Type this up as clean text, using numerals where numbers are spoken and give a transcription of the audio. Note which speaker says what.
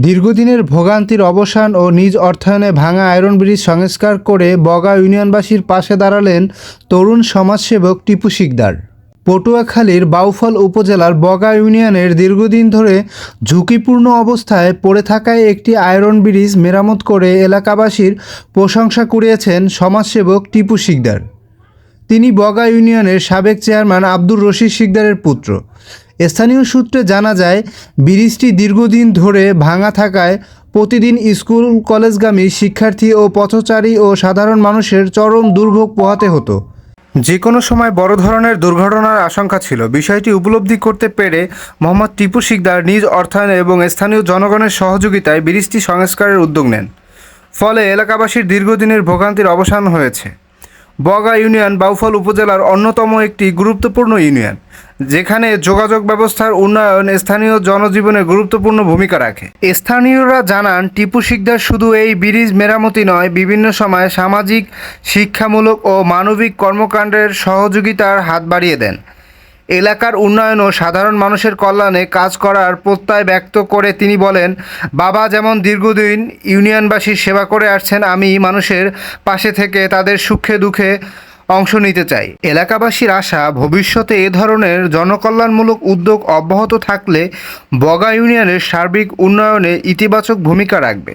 Speaker 1: দীর্ঘদিনের ভোগান্তির অবসান ও নিজ অর্থায়নে ভাঙা আয়রন ব্রিজ সংস্কার করে বগা ইউনিয়নবাসীর পাশে দাঁড়ালেন তরুণ সমাজসেবক টিপু শিকদার। পটুয়াখালীর বাউফল উপজেলার বগা ইউনিয়নের দীর্ঘদিন ধরে ঝুঁকিপূর্ণ অবস্থায় পড়ে থাকায় একটি আয়রন ব্রিজ মেরামত করে এলাকাবাসীর প্রশংসা কুড়িয়েছেন সমাজসেবক টিপু শিকদার। তিনি বগা ইউনিয়নের সাবেক চেয়ারম্যান আব্দুর রশিদ শিকদারের পুত্র। স্থানীয় সূত্রে জানা যায়, ব্রিজটি দীর্ঘদিন ধরে ভাঙা থাকায় প্রতিদিন স্কুল কলেজগামী শিক্ষার্থী ও পথচারী ও সাধারণ মানুষের চরম দুর্ভোগ পোহাতে হতো। যে কোনো সময় বড় ধরনের দুর্ঘটনার আশঙ্কা ছিল। বিষয়টি উপলব্ধি করতে পেরে মোহাম্মদ টিপু শিকদার নিজ অর্থায়নে এবং স্থানীয় জনগণের সহযোগিতায় ব্রিজটি সংস্কারের উদ্যোগ নেন। ফলে এলাকাবাসীর দীর্ঘদিনের ভোগান্তির অবসান হয়েছে। বগা ইউনিয়ন বাউফল উপজেলার অন্যতম একটি গুরুত্বপূর্ণ ইউনিয়ন, যেখানে যোগাযোগ ব্যবস্থার উন্নয়ন স্থানীয় জনজীবনে গুরুত্বপূর্ণ ভূমিকা রাখে। স্থানীয়রা জানান, টিপু শিকদার শুধু এই ব্রিজ মেরামতি নয়, বিভিন্ন সময় সামাজিক, শিক্ষামূলক ও মানবিক কর্মকাণ্ডের সহযোগিতার হাত বাড়িয়ে দেন। এলাকার উন্নয়ন ও সাধারণ মানুষের কল্যাণে কাজ করার প্রত্যয় ব্যক্ত করে তিনি বলেন, বাবা যেমন দীর্ঘদিন ইউনিয়নবাসীর সেবা করে আসছেন, আমি মানুষের পাশে থেকে তাদের সুখে দুঃখে অংশ নিতে চাই। এলাকাবাসীর আশা, ভবিষ্যতে এ ধরনের জনকল্যাণমূলক উদ্যোগ অব্যাহত থাকলে বগা ইউনিয়নের সার্বিক উন্নয়নে ইতিবাচক ভূমিকা রাখবে।